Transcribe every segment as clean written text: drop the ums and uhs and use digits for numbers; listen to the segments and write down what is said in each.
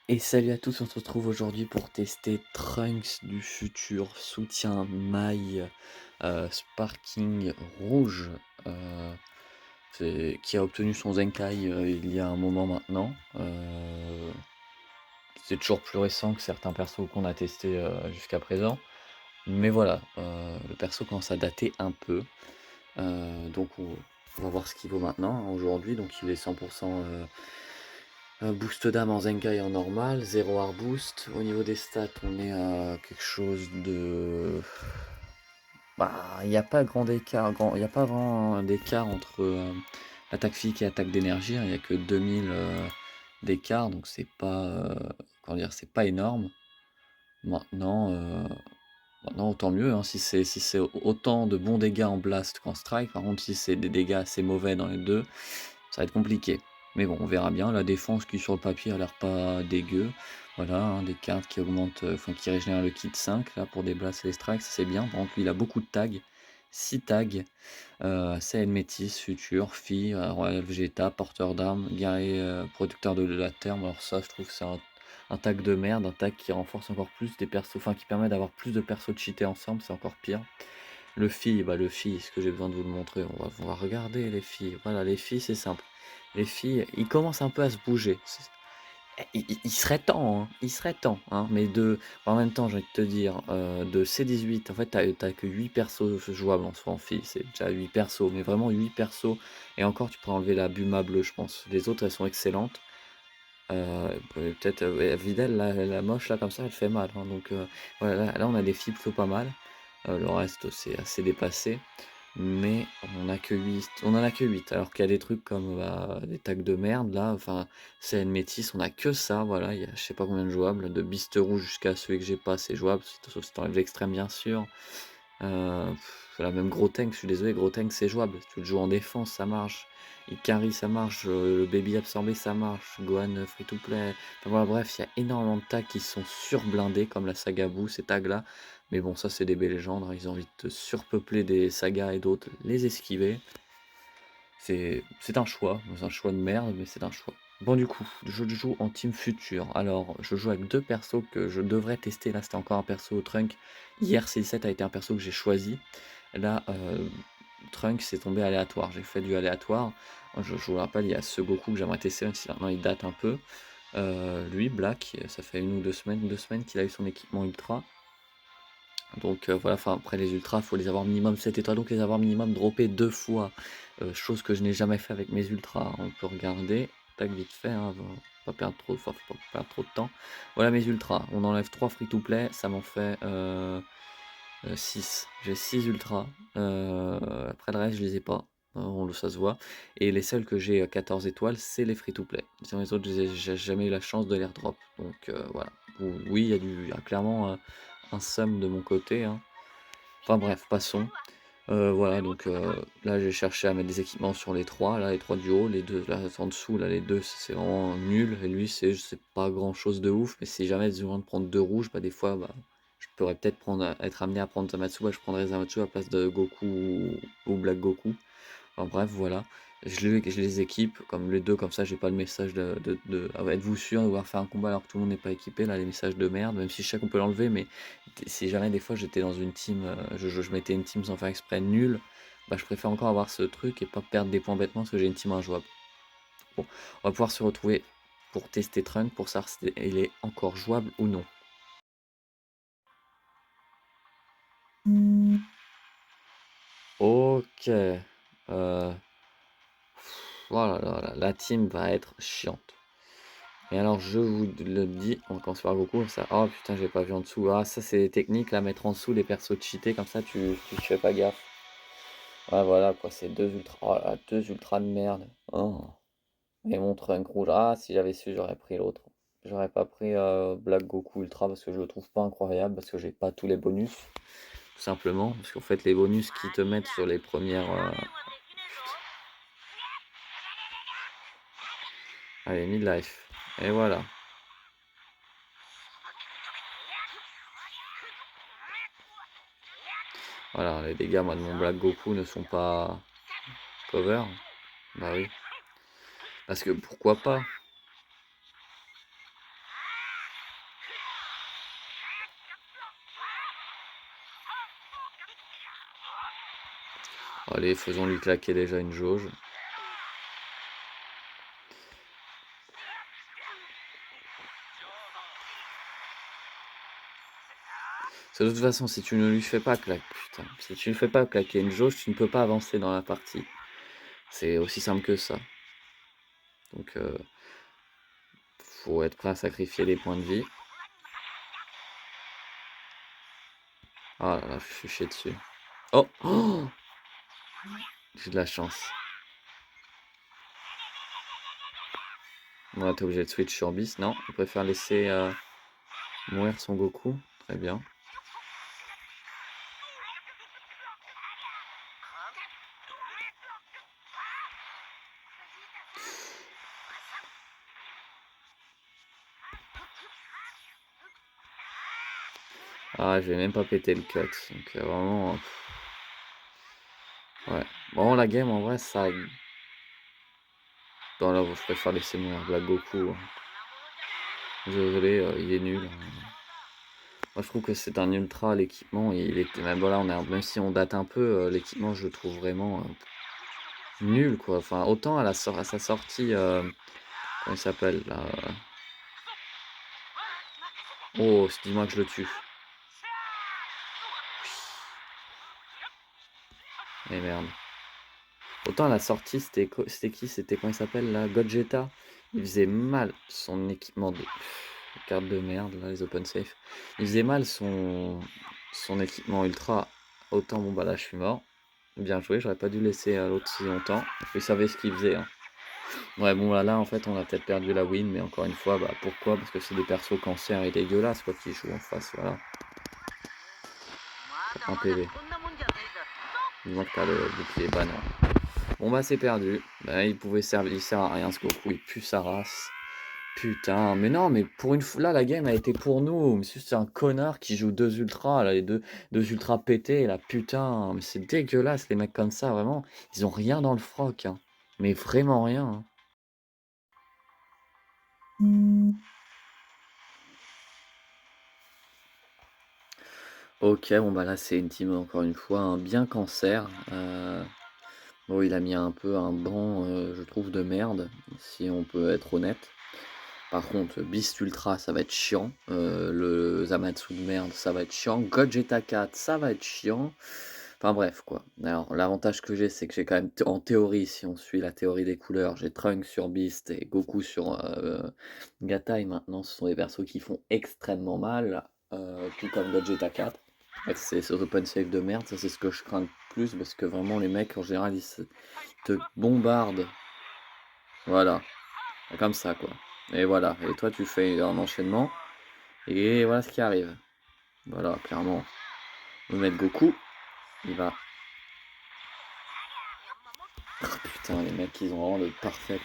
Et salut à tous, on se retrouve aujourd'hui pour tester Trunks du futur soutien maille Sparking rouge qui a obtenu son Zenkai il y a un moment maintenant. C'est toujours plus récent que certains persos qu'on a testés jusqu'à présent. Mais voilà, le perso commence à dater un peu. Donc on va voir ce qu'il vaut maintenant, hein, aujourd'hui. Donc il est 100% boost d'âme en Zenkai en normal, 0 hard boost. Au niveau des stats, on est à quelque chose de... Bah, il n'y a pas grand écart, il n'y a pas vraiment d'écart entre attaque physique et attaque d'énergie, hein. Il n'y a que 2000 d'écart, donc c'est pas, comment dire, c'est pas énorme. Maintenant, maintenant tant mieux, hein, si c'est autant de bons dégâts en blast qu'en strike. Par contre, si c'est des dégâts assez mauvais dans les deux, ça va être compliqué. Mais bon, on verra bien. La défense qui sur le papier a l'air pas dégueu. Voilà, hein, des cartes qui augmentent, enfin qui régénèrent le kit 5 là pour des blasts et des strikes, c'est bien. Par contre, lui, il a beaucoup de tags. 6 tags. Saiyan métis, futur, fille, royal Vegeta, porteur d'armes, guerrier, producteur de la terre. Alors ça, je trouve que c'est un tag de merde, un tag qui renforce encore plus des persos, enfin qui permet d'avoir plus de persos cheatés ensemble, c'est encore pire. Le filles, bah le filles, est-ce que j'ai besoin de vous le montrer? On va regarder les filles. Voilà, les filles, c'est simple. Les filles, ils commencent un peu à se bouger. Il serait temps, hein, il serait temps, hein, mais en même temps, j'ai envie de te dire, de C18, en fait, t'as que 8 persos jouables en soi en filles, c'est déjà 8 persos, mais vraiment 8 persos, et encore, tu pourrais enlever la Buma bleue, je pense. Les autres, elles sont excellentes. Peut-être, ouais, Videl, la moche, là, comme ça, elle fait mal, hein, donc voilà, là, on a des filles plutôt pas mal. Le reste, c'est assez dépassé. Mais on en a que 8 alors qu'il y a des trucs comme bah, des tags de merde là, enfin c'est une métisse, on a que ça, voilà, il y a je sais pas combien de jouables, de Beast rouge jusqu'à celui que j'ai pas, c'est jouable, sauf si t'enlèves l'extrême bien sûr. La même Gros Tank, je suis désolé, Gros Tank c'est jouable, tu le joues en défense, ça marche. Ikari ça marche, le Baby absorbé ça marche, Gohan free to play. Enfin voilà, bref, il y a énormément de tags qui sont surblindés comme la saga Boo, ces tags là. Mais bon, ça c'est des belles légendes, hein, ils ont envie de surpeupler des sagas et d'autres, les esquiver. C'est un choix de merde, mais c'est un choix. Bon du coup, je joue en team futur. Alors, je joue avec deux persos que je devrais tester. Là, c'était encore un perso Trunk. Hier, C7 a été un perso que j'ai choisi. Là, Trunk, c'est tombé aléatoire. J'ai fait du aléatoire. Je vous rappelle, il y a ce Goku que j'aimerais tester, même si maintenant il date un peu. Lui, Black, ça fait 1 ou 2 semaines qu'il a eu son équipement ultra. Donc voilà, enfin après les ultras, il faut les avoir minimum 7 étoiles, donc les avoir minimum droppé 2 fois, chose que je n'ai jamais fait avec mes ultras. On peut regarder, tac vite fait, hein, pas perdre trop, enfin, faut pas perdre trop de temps. Voilà mes ultras, on enlève 3 free to play, ça m'en fait 6. J'ai 6 ultras, après le reste je les ai pas, ça se voit. Et les seuls que j'ai 14 étoiles, c'est les free to play. Sinon les autres, j'ai jamais eu la chance de les redrop. Donc voilà. Oui, il y a clairement un sum de mon côté, hein. Enfin bref, passons. Voilà, donc là j'ai cherché à mettre des équipements sur les trois, là les trois du haut, les deux là en dessous, là les deux c'est vraiment nul, et lui c'est pas grand chose de ouf, mais si jamais j'ai besoin de prendre deux rouges, bah des fois bah, je pourrais peut-être être amené à prendre Zamatsu, bah, je prendrais Zamatsu à la place de Goku ou Black Goku. Enfin bref, voilà. Je les équipe, comme les deux, comme ça j'ai pas le message ah ouais, êtes-vous sûr de devoir faire un combat alors que tout le monde n'est pas équipé, là les messages de merde, même si je sais qu'on peut l'enlever, mais si jamais des fois j'étais dans une team, je mettais une team sans faire exprès nulle, bah je préfère encore avoir ce truc et pas perdre des points bêtement parce que j'ai une team injouable. Bon, on va pouvoir se retrouver pour tester Trunk pour savoir si il est encore jouable ou non. Ok. Voilà, la team va être chiante. Et alors je vous le dis, on commence par Goku, ça. Oh putain, j'ai pas vu en dessous. Ah, ça c'est des techniques là, mettre en dessous les persos cheatés, comme ça tu fais pas gaffe. Ah voilà quoi, c'est deux ultras. Oh là, deux ultras de merde. Oh. Et mon trunk rouge. Ah, si j'avais su, j'aurais pris l'autre. J'aurais pas pris Black Goku Ultra parce que je le trouve pas incroyable, parce que j'ai pas tous les bonus. Tout simplement. Parce qu'en fait, les bonus qui te mettent sur les premières. Allez, midlife. Et voilà. Voilà, les dégâts moi, de mon Black Goku ne sont pas cover. Bah oui. Parce que pourquoi pas? Allez, faisons-lui claquer déjà une jauge. De toute façon, si tu ne lui fais pas claquer, putain, si tu ne fais pas claquer une jauge, tu ne peux pas avancer dans la partie. C'est aussi simple que ça. Donc, faut être prêt à sacrifier des points de vie. Ah là là, je suis chié dessus. Oh, oh, j'ai de la chance. Ouais, t'es obligé de switch sur Beast. Non, il préfère laisser mourir son Goku. Très bien. Ah, je vais même pas péter le cut. Donc, vraiment. Ouais. Bon, la game, en vrai, ça. Non, là, je préfère laisser mourir Black Goku, hein. Désolé, il est nul, hein. Moi, je trouve que c'est un ultra, l'équipement. Il est même voilà, même si on date un peu, l'équipement, je le trouve vraiment nul, quoi. Enfin, autant à sa sortie, comment il s'appelle là? Oh, dis-moi que je le tue. Mais merde. Autant à la sortie, c'était qui? C'était comment il s'appelle là? Gogeta. Il faisait mal son équipement de carte de merde, là, les open safe. Il faisait mal son équipement ultra. Autant, bon bah là, je suis mort. Bien joué, j'aurais pas dû laisser l'autre si longtemps. Il savait ce qu'il faisait, hein. Ouais, bon là, en fait, on a peut-être perdu la win, mais encore une fois, bah pourquoi? Parce que c'est des persos cancer et dégueulasses, quoi, qui jouent en face, voilà. Un PV. Dis-moi que t'as le bouclier, bah non. Bon bah c'est perdu. Bah, il sert à rien ce Goku, il pue sa race. Putain, mais non, mais pour une fois, là la game a été pour nous. Monsieur, c'est un connard qui joue deux ultras, là, deux ultras pétés, là, putain. Mais c'est dégueulasse les mecs comme ça, vraiment. Ils ont rien dans le froc, hein. Mais vraiment rien, hein. Ok, bon bah là c'est une team encore une fois, un bien cancer. Bon, il a mis un peu un banc, je trouve, de merde, si on peut être honnête. Par contre, Beast Ultra, ça va être chiant. Le Zamatsu de merde, ça va être chiant. Gogeta 4, ça va être chiant. Enfin bref, quoi. Alors, l'avantage que j'ai, c'est que j'ai quand même, en théorie, si on suit la théorie des couleurs, j'ai Trunks sur Beast et Goku sur Gatai. Maintenant, ce sont des persos qui font extrêmement mal, tout comme Gogeta 4. Ouais, c'est ce open save de merde, ça c'est ce que je crains le plus, parce que vraiment, les mecs, en général, te bombardent. Voilà, comme ça, quoi. Et voilà, et toi tu fais un enchaînement, et voilà ce qui arrive. Voilà, clairement. On va mettre Goku, il va... Oh, putain, les mecs, ils ont vraiment le parfait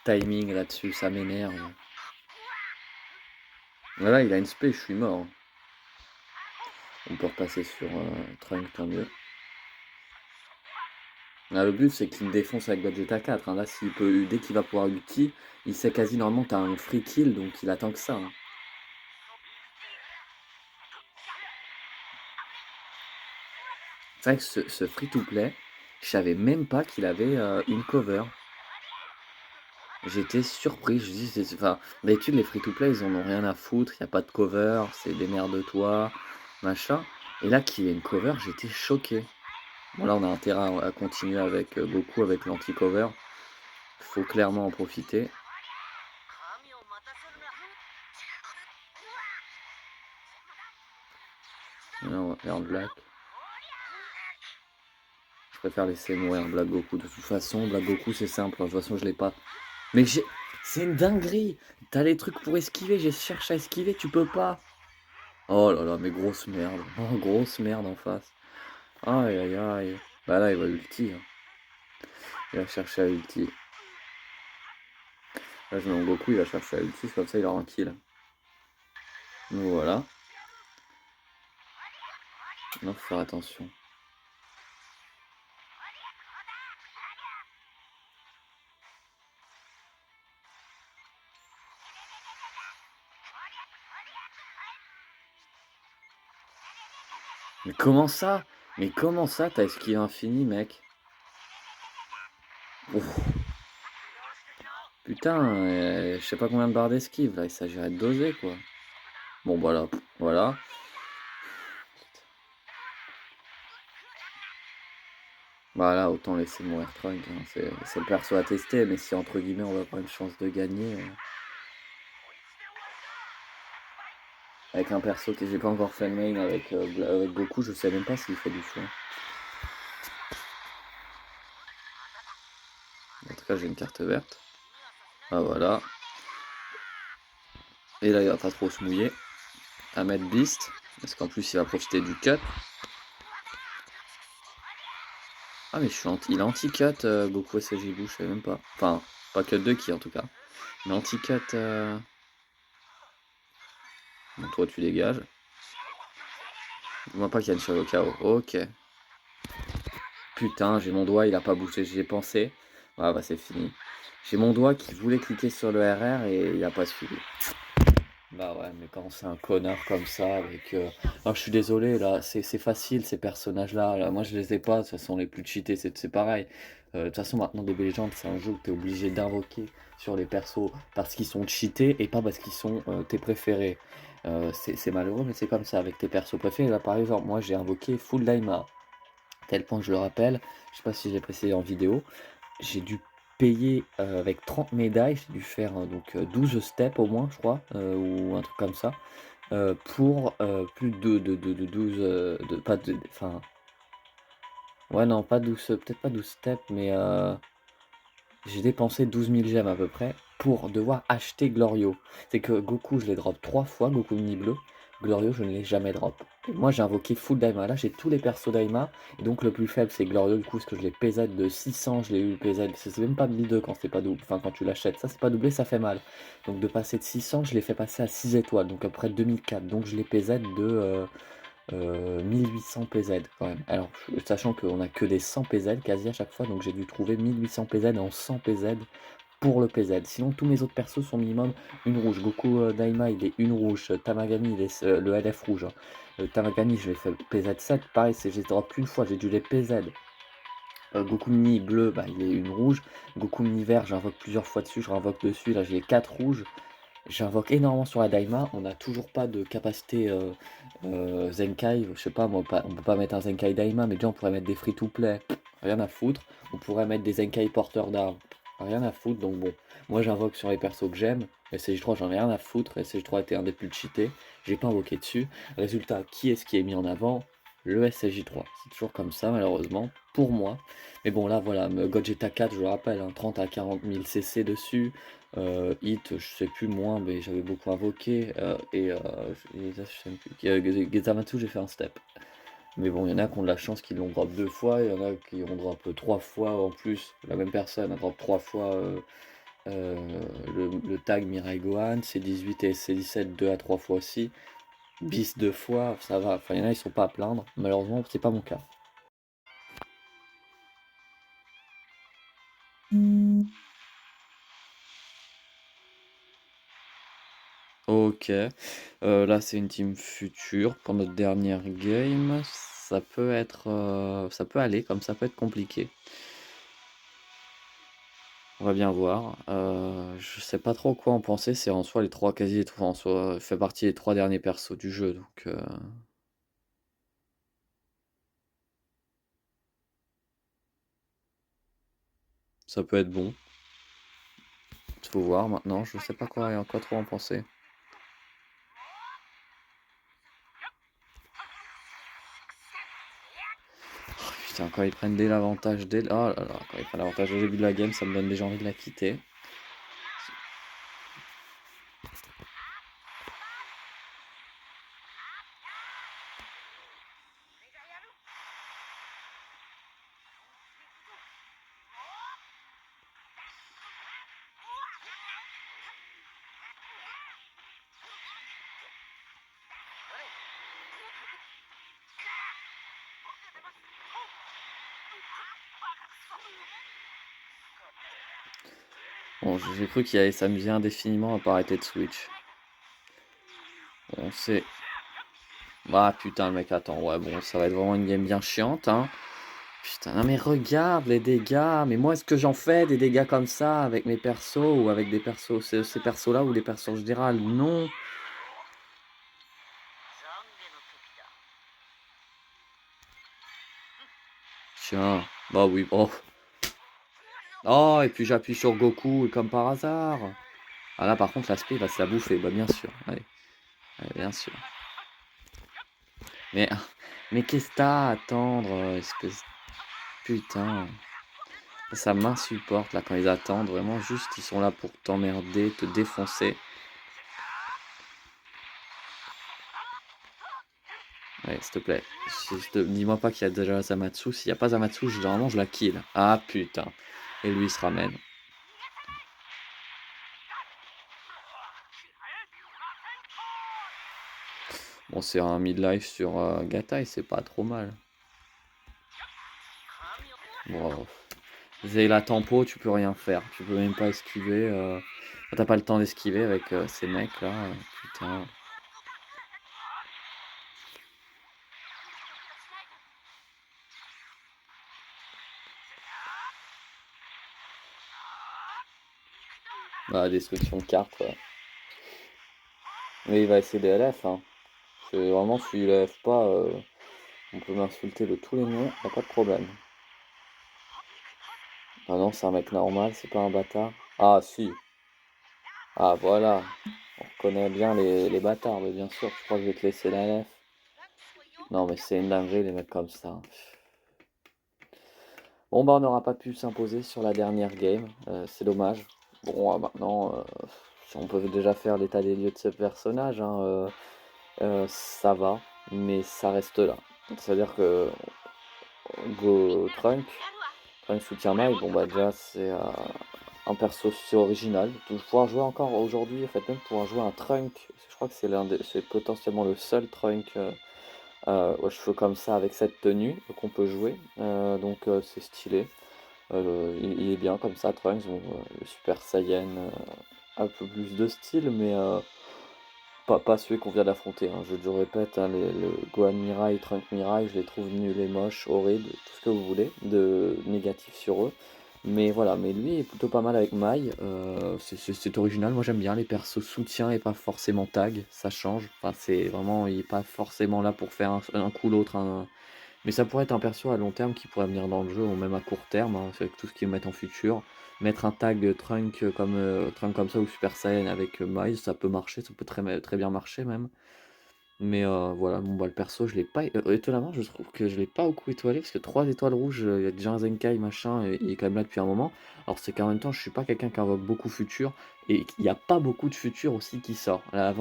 timing là-dessus, ça m'énerve. Voilà, il a une spé, je suis mort. On peut repasser sur Trunk, tant mieux. Là, le but, c'est qu'il me défonce avec Gogeta 4, hein. Là, dès qu'il va pouvoir ulti, il sait quasi normalement t'as un free kill, donc il attend que ça, hein. C'est vrai que ce free-to-play, je savais même pas qu'il avait une cover. J'étais surpris, je dis, enfin, d'habitude les free-to-play ils en ont rien à foutre, il y a pas de cover, c'est démerde-toi, machin. Et là qu'il y ait une cover, j'étais choqué. Bon là on a intérêt à continuer avec Goku avec l'anti-cover. Faut clairement en profiter. Là, on va faire Black. Je préfère laisser mourir Black Goku. De toute façon, Black Goku c'est simple, hein. De toute façon je l'ai pas. Mais j'ai. C'est une dinguerie! T'as les trucs pour esquiver, j'ai cherché à esquiver, tu peux pas! Oh là là, mais grosse merde. Oh, grosse merde en face. Aïe aïe aïe. Bah là, il va ulti, hein. Il va chercher à ulti. Là, je mets mon Goku, il va chercher à ulti, comme ça il aura un kill. Donc voilà. Non, faut faire attention. Mais comment ça? Mais comment ça, t'as esquive infini, mec? Ouf, putain, je sais pas combien de barres d'esquive là, il s'agirait de doser quoi. Bon voilà, voilà. Bah là, autant laisser mourir Trunk, hein. C'est le perso à tester, mais si entre guillemets on va avoir une chance de gagner avec un perso que j'ai pas encore fait le main avec Goku, je sais même pas s'il fait du choix. En tout cas, j'ai une carte verte. Ah voilà. Et là, il va pas trop se mouiller à mettre Beast, parce qu'en plus, il va profiter du cut. Ah, mais il est anti-cut, Goku SSJBuu, je savais même pas. Enfin, pas cut de qui en tout cas. Mais anti-cut. Bon, toi, tu dégages. Dis-moi pas qu'il y a une sur le KO. Ok. Putain, j'ai mon doigt, il a pas bougé, j'y ai pensé. Ah bah c'est fini. J'ai mon doigt qui voulait cliquer sur le RR et il a pas suivi. Bah ouais, mais quand c'est un connard comme ça, avec... Ah, je suis désolé, là, c'est facile, ces personnages-là. Là, moi, je les ai pas, de toute façon, les plus cheatés, c'est pareil. De toute façon, maintenant, DB Legends, c'est un jeu que t'es obligé d'invoquer sur les persos parce qu'ils sont cheatés et pas parce qu'ils sont tes préférés. C'est malheureux, mais c'est comme ça, avec tes persos préférés. Là, par exemple, moi, j'ai invoqué Full Daima, tel point que je le rappelle. Je sais pas si je l'ai précisé en vidéo. J'ai dû payer avec 30 médailles, j'ai dû faire donc 12 steps au moins, je crois, ou un truc comme ça, pour plus de 12, pas de, enfin, ouais, non, pas 12, peut-être pas 12 steps, mais j'ai dépensé 12 000 gemmes à peu près pour devoir acheter Glorio. C'est que Goku, je l'ai drop 3 fois, Goku Mini Bleu. Glorio, je ne l'ai jamais drop. Et moi, j'ai invoqué full Daima. Là, j'ai tous les persos Daima. Et donc, le plus faible, c'est Glorio. Du coup, parce que je l'ai PZ de 600, je l'ai eu PZ. C'est même pas 1002 quand c'est pas double. Enfin, quand tu l'achètes. Ça, c'est pas doublé, ça fait mal. Donc, de passer de 600, je l'ai fait passer à 6 étoiles. Donc, à peu près 2004. Donc, je l'ai PZ de 1800 PZ quand même. Alors, sachant qu'on a que des 100 PZ quasi à chaque fois, donc j'ai dû trouver 1800 PZ en 100 PZ pour le PZ. Sinon, tous mes autres persos sont minimum une rouge. Goku Daima, il est une rouge. Tamagami, il est le LF rouge, hein. Tamagami, je l'ai fait PZ 7. Pareil, j'ai drop qu'une fois, j'ai dû les PZ. Goku Mini bleu, bah, il est une rouge. Goku Mini vert, j'invoque plusieurs fois dessus, je réinvoque dessus. Là, j'ai 4 rouges. J'invoque énormément sur la Daima. On n'a toujours pas de capacité Zenkai. Je sais pas, moi, on peut pas mettre un Zenkai Daima, mais déjà on pourrait mettre des free-to-play. Rien à foutre. On pourrait mettre des Zenkai porteurs d'armes. Rien à foutre. Donc bon, moi j'invoque sur les persos que j'aime. SJ3, j'en ai rien à foutre. SJ3 était un des plus cheatés. J'ai pas invoqué dessus. Résultat, qui est-ce qui est mis en avant? Le SJ3. C'est toujours comme ça, malheureusement, pour moi. Mais bon, là, voilà, Gogeta 4, je le rappelle, hein, 30 à 40 000 CC dessus. Hit, je sais plus moins, mais j'avais beaucoup invoqué. Et ça, je sais même plus. Gezamatsu, j'ai fait un step. Mais bon, il y en a qui ont de la chance qu'ils l'ont drop 2 fois, il y en a qui ont drop 3 fois en plus. La même personne a drop 3 fois euh, le tag Mirai Gohan, C18 et C17 2 à 3 fois aussi. Bis 2 fois, ça va. Enfin, il y en a, ils sont pas à plaindre. Malheureusement, c'est pas mon cas. Ok, là c'est une team future pour notre dernière game. Ça peut aller comme ça peut être compliqué. On va bien voir. Je sais pas trop quoi en penser. C'est en soi les trois quasi les trois en soi fait partie des 3 derniers persos du jeu, donc ça peut être bon. Faut voir maintenant. Je sais pas quoi trop en penser. Putain, quand ils prennent dès l'avantage oh là là, quand ils prennent l'avantage au début de la game, ça me donne déjà envie de la quitter. Bon, j'ai cru qu'il allait s'amuser indéfiniment à pas arrêter de switch. On sait. Ah putain, le mec, attends, ouais, bon, ça va être vraiment une game bien chiante, hein. Putain, non mais regarde les dégâts, mais moi, est-ce que j'en fais des dégâts comme ça avec mes persos ou avec des persos, ces persos-là ou des persos en général? Non. Tiens, bah oui, oh. Oh, et puis j'appuie sur Goku et comme par hasard. Ah là, par contre, l'aspect, il va se la bouffer, bah bien sûr, allez, allez, bien sûr. Mais, mais qu'est-ce que t'as à attendre, espèce... Putain. Ça m'insupporte là quand ils attendent, vraiment juste ils sont là pour t'emmerder, te défoncer. Ouais, s'il te plaît. Dis-moi pas qu'il y a déjà Zamatsu. S'il n'y a pas Zamatsu, généralement je la kill. Ah putain. Et lui il se ramène. Bon, c'est un midlife sur Gatai, c'est pas trop mal. Bon, c'est la tempo, tu peux rien faire. Tu peux même pas esquiver. T'as pas le temps d'esquiver avec ces mecs là. Putain. Ah, destruction de carte, ouais. Mais il va essayer des LF, hein. C'est vraiment, s'il lève pas, on peut m'insulter de tous les noms, y a pas de problème. Ah non, c'est un mec normal, c'est pas un bâtard. Ah si, ah voilà, on reconnaît bien les bâtards, mais bien sûr, tu crois que je vais te laisser la LF? Non mais c'est une dinguerie les mecs comme ça. Bon bah on n'aura pas pu s'imposer sur la dernière game, c'est dommage. Bon maintenant, si on peut déjà faire l'état des lieux de ce personnage, hein, ça va, mais ça reste là. C'est-à-dire que Go Trunk soutient Mai, bon bah déjà c'est un perso si original. Donc, pouvoir jouer encore aujourd'hui, en fait même pouvoir jouer un Trunk, je crois que c'est potentiellement le seul Trunk aux cheveux comme ça avec cette tenue qu'on peut jouer. Donc c'est stylé. Il est bien comme ça, Trunks, bon, le Super Saiyan, un peu plus de style, mais pas celui qu'on vient d'affronter, hein. Je le répète, hein, le Gohan Mirai, Trunk Mirai, je les trouve nuls et moches, horribles, tout ce que vous voulez, de négatif sur eux. Mais voilà, mais lui est plutôt pas mal avec Mai, c'est original, moi j'aime bien les persos soutien et pas forcément tag, ça change. Enfin, c'est vraiment, il est pas forcément là pour faire un coup l'autre, mais ça pourrait être un perso à long terme qui pourrait venir dans le jeu, ou même à court terme, hein, avec tout ce qu'ils mettent en futur. Mettre un tag Trunk comme ça ou Super Saiyan avec Miles, ça peut marcher, ça peut très bien marcher même. Mais voilà, bon bah le perso, je l'ai pas. Étonnamment, je trouve que je l'ai pas beaucoup étoilé, parce que 3 étoiles rouges, il y a déjà un Zenkai machin, et il est quand même là depuis un moment. Alors c'est qu'en même temps, je suis pas quelqu'un qui invoque beaucoup futur, et il n'y a pas beaucoup de futur aussi qui sort. Là,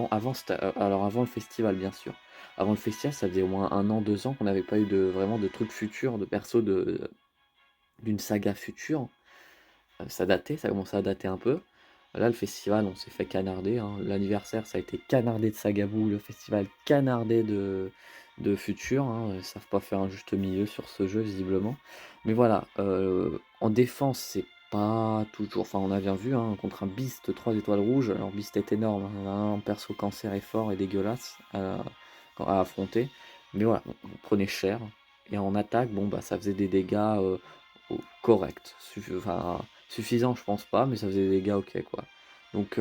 alors avant le festival, bien sûr. Avant le festival, ça faisait au moins 1 an, 2 ans qu'on n'avait pas eu vraiment de trucs futurs, de persos d'une saga future. Ça datait, ça commençait à dater un peu. Là, le festival, on s'est fait canarder, hein. L'anniversaire, ça a été canardé de Sagabou, le festival canardé de Futur, hein. Ils savent pas faire un juste milieu sur ce jeu, visiblement. Mais voilà, en défense, c'est pas toujours. Enfin, on a bien vu, hein, contre un Beast 3 étoiles rouges. Alors, Beast est énorme, hein. Un perso cancer est fort et dégueulasse à affronter. Mais voilà, on prenait cher. Et en attaque, bon, bah, ça faisait des dégâts corrects. Enfin, suffisant, je pense pas, mais ça faisait des dégâts ok, quoi. Donc,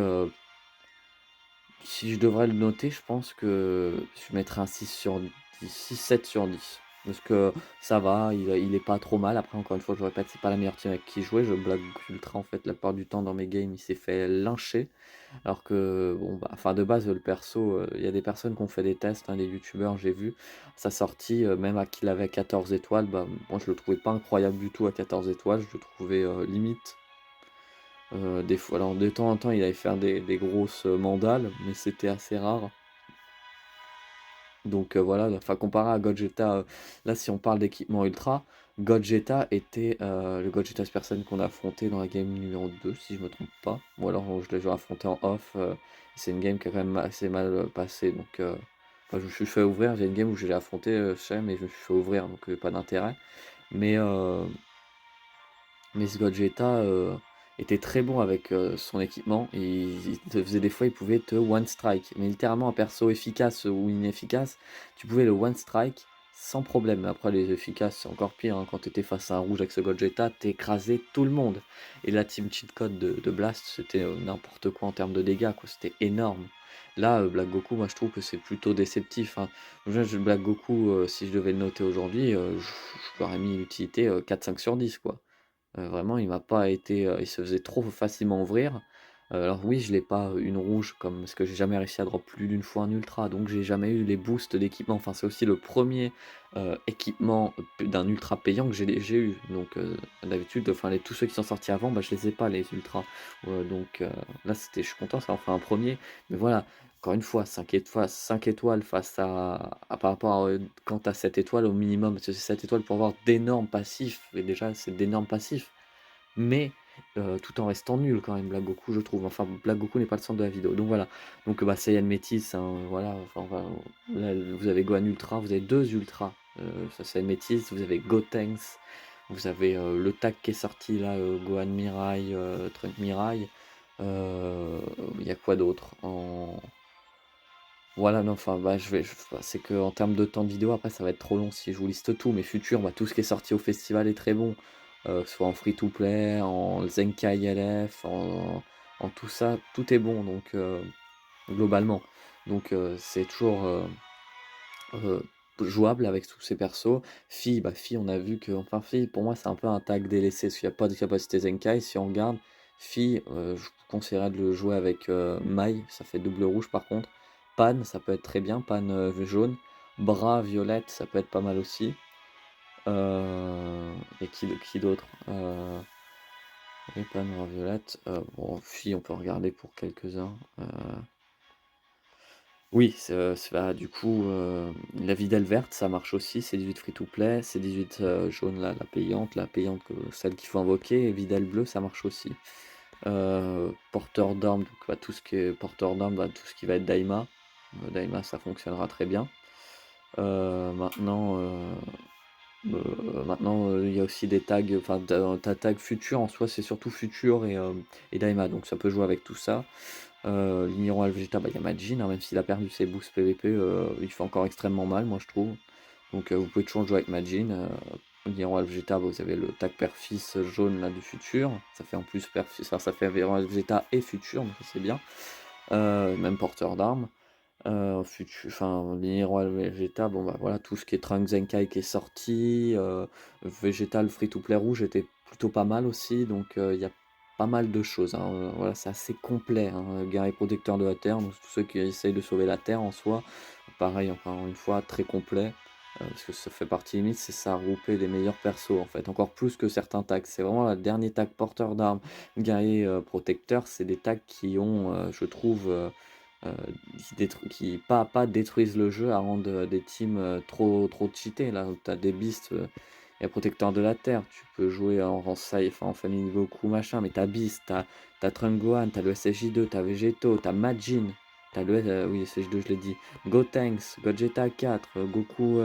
si je devrais le noter, je pense que je mettrais un 6 sur 10, 6-7 sur 10. Parce que ça va, il est pas trop mal. Après, encore une fois, je répète, c'est pas la meilleure team avec qui jouer. Je blague ultra, en fait, la plupart du temps dans mes games, il s'est fait lyncher. Alors que, bon, bah, enfin, de base, le perso, il y a des personnes qui ont fait des tests, hein, des youtubeurs, j'ai vu. Sa sortie, même à qu'il avait 14 étoiles, bah, moi, je le trouvais pas incroyable du tout à 14 étoiles. Je le trouvais limite. Des fois, alors de temps en temps, il allait faire des grosses mandales, mais c'était assez rare. Donc voilà, enfin comparé à Gogeta, là si on parle d'équipement ultra, Gogeta était le Gogeta Person qu'on a affronté dans la game numéro 2 si je me trompe pas. Ou alors je l'ai déjà affronté en off, c'est une game qui a quand même assez mal passé. Donc enfin, je me suis fait ouvrir, j'ai une game où je l'ai affronté, mais je me suis fait ouvrir, donc pas d'intérêt. Mais, mais ce Gogeta, était très bon avec, son équipement. Il te faisait des fois, il pouvait te one strike, mais littéralement un perso efficace ou inefficace, tu pouvais le one strike sans problème. Mais après les efficaces, c'est encore pire, hein, quand tu étais face à un rouge avec ce Gogeta, tu écrasais tout le monde et la team cheat code de Blast, c'était, n'importe quoi en termes de dégâts, quoi, c'était énorme. Là, Black Goku, moi je trouve que c'est plutôt déceptif, hein. Déjà Black Goku, si je devais le noter aujourd'hui, je lui aurais mis l'utilité, 4-5 sur 10, quoi. Vraiment, il m'a pas été, il se faisait trop facilement ouvrir. Alors oui, je l'ai pas, une rouge comme parce que j'ai jamais réussi à drop plus d'une fois un ultra, donc j'ai jamais eu les boosts d'équipement. Enfin, c'est aussi le premier équipement d'un ultra payant que j'ai eu. Donc d'habitude, enfin tous ceux qui sont sortis avant, bah, je les ai pas les ultras. Donc là, je suis content, ça en fait un premier. Mais voilà, encore une fois, 5 étoiles face à par rapport à, quand tu as 7 étoiles au minimum, parce que c'est 7 étoiles pour avoir d'énormes passifs et déjà c'est d'énormes passifs, mais tout en restant nul quand même Black Goku je trouve. Enfin Black Goku n'est pas le centre de la vidéo. Donc voilà, donc bah, Saiyan Métis, hein, voilà, enfin on va là vous avez Gohan Ultra, vous avez 2 Ultras, ça Saiyan Métis, vous avez Gotenks, vous avez, le tag qui est sorti là, Gohan Mirai, Trunk Mirai, il y a quoi d'autre? Voilà, non, enfin, bah, c'est qu'en termes de temps de vidéo, après, ça va être trop long si je vous liste tout, mais Futur, bah, tout ce qui est sorti au festival est très bon, que ce soit en free to play, en Zenkai LF, en tout ça, tout est bon, donc globalement. Donc c'est toujours heu, jouable avec tous ces persos. Fi, on a vu que enfin Fi, pour moi, c'est un peu un tag délaissé, parce qu'il y a pas de capacité Zenkai. Si on regarde, Fi, je vous conseillerais de le jouer avec, Mai, ça fait double rouge par contre. Pan, ça peut être très bien, Pan, jaune. Bras, violette, ça peut être pas mal aussi. Et qui d'autre? Oui, Pan, Bras, violette, bon, Fi, on peut regarder pour quelques-uns, oui, bah, du coup, la Videlle verte, ça marche aussi, c'est 18 free to play, c'est 18, jaune la payante que celle qu'il faut invoquer et Videlle bleue, ça marche aussi. Porteur d'armes, donc bah, tout ce qui est porteur d'armes, bah, tout ce qui va être Daima. Daima, ça fonctionnera très bien. Maintenant, il y a aussi des tags, enfin ta tag futur en soi, c'est surtout futur et Daima, donc ça peut jouer avec tout ça. L'ignorant Vegeta, bah, il y a Majin, hein, même s'il a perdu ses boosts PVP, il fait encore extrêmement mal, moi je trouve. Donc vous pouvez toujours jouer avec Majin. L'ignorant Vegeta, vous avez le tag père-fils jaune là du futur. Ça fait en plus père-fils, enfin, ça fait Vegeta et futur, donc ça c'est bien. Même porteur d'armes. Enfin, l'ignorant Vegeta, bon bah voilà, tout ce qui est Trunks Zenkai qui est sorti. Vegeta, le free-to-play rouge était plutôt pas mal aussi, donc il y a pas mal de choses, hein, voilà, c'est assez complet, hein, guerrier protecteur de la Terre, donc tous ceux qui essayent de sauver la Terre en soi, pareil, encore une fois, très complet, parce que ça fait partie limite, c'est ça, regrouper les meilleurs persos, en fait, encore plus que certains tags. C'est vraiment le dernier tag porteur d'armes, guerrier, protecteur, c'est des tags qui ont, je trouve, heu, qui pas à pas détruisent le jeu à rendre, des teams, trop cheatés, là, où tu as des beasts, il y a Protecteur de la Terre, tu peux jouer en famille Goku machin, mais tu as Beast, tu as Trunks Gohan, tu as le SSJ2, tu as Végéto, tu as Majin, tu as oui SSJ2 je l'ai dit, Gotenks, Gogeta 4, Goku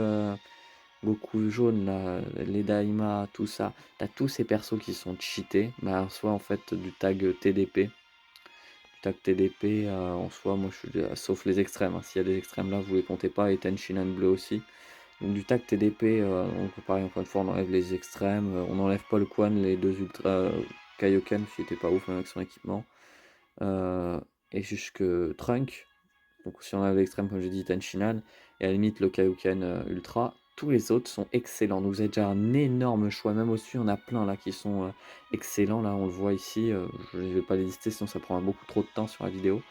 jaune là, les Daima, tout ça. Tu as tous ces persos qui sont cheatés, bah, soit en fait du tag TDP. Du tag TDP, en soi moi je suis sauf les extrêmes, hein, s'il y a des extrêmes là vous les comptez pas et Tenshinhan bleu aussi. Donc du tag TDP, on peut pareil encore une fois, on enlève les extrêmes, on enlève Paul Quan, les 2 ultra Kaioken, qui était pas ouf même avec son équipement. Heu et jusque Trunk, donc si on enlève l'extrême comme j'ai dit, Tenshinhan et à la limite le Kaioken, ultra, tous les autres sont excellents. Donc vous avez déjà un énorme choix, même au-dessus, on a plein là qui sont, excellents. Là, on le voit ici, je ne vais pas les lister sinon ça prend beaucoup trop de temps sur la vidéo.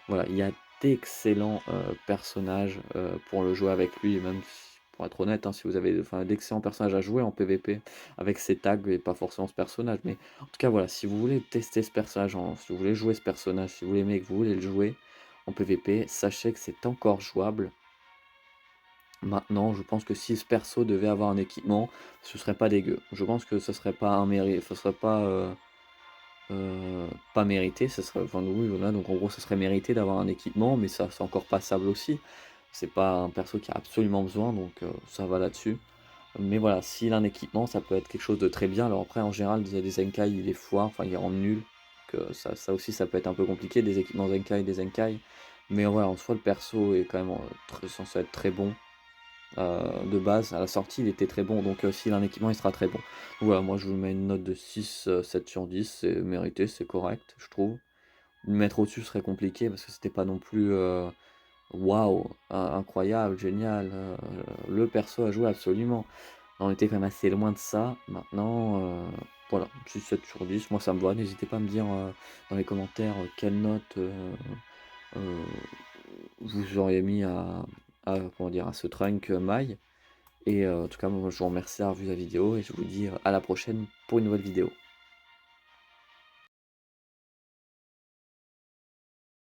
Voilà, il y a d'excellents, personnages, pour le jouer avec lui et même si pour être honnête, hein, si vous avez enfin d'excellents personnages à jouer en PVP avec ces tags et pas forcément ce personnage. Mais en tout cas, voilà, si vous voulez tester ce personnage, si vous voulez jouer ce personnage, si vous l'aimez et que vous voulez le jouer en PVP, sachez que c'est encore jouable. Maintenant, je pense que si ce perso devait avoir un équipement, ce serait pas dégueu. Je pense que ce serait pas ce serait pas mérité, ce serait enfin oui, voilà, donc en gros, ce serait mérité d'avoir un équipement, mais ça, c'est encore passable aussi. C'est pas un perso qui a absolument besoin, donc ça va là-dessus. Mais voilà, s'il a un équipement, ça peut être quelque chose de très bien. Alors après, en général, des Zenkai, il est foire, enfin, il rend nul. ça aussi ça peut être un peu compliqué, des équipements Zenkai, des Zenkai. Mais voilà, en soi le perso est quand même, censé être très bon. De base, à la sortie, il était très bon, donc s'il a un équipement, il sera très bon. Donc voilà, moi je lui mets une note de 6 7 sur 10, c'est mérité, c'est correct, je trouve. Le mettre au-dessus serait compliqué parce que c'était pas non plus, waouh, incroyable, génial, le perso à jouer absolument. On était quand même assez loin de ça. Maintenant, voilà, 6 7 sur 10, moi ça me va. N'hésitez pas à me dire, dans les commentaires, quelle note, heu, vous auriez mis à comment dire? À ce trunk, maille. Et en tout cas, moi je vous remercie d'avoir vu la vidéo et je vous dis, à la prochaine pour une nouvelle vidéo.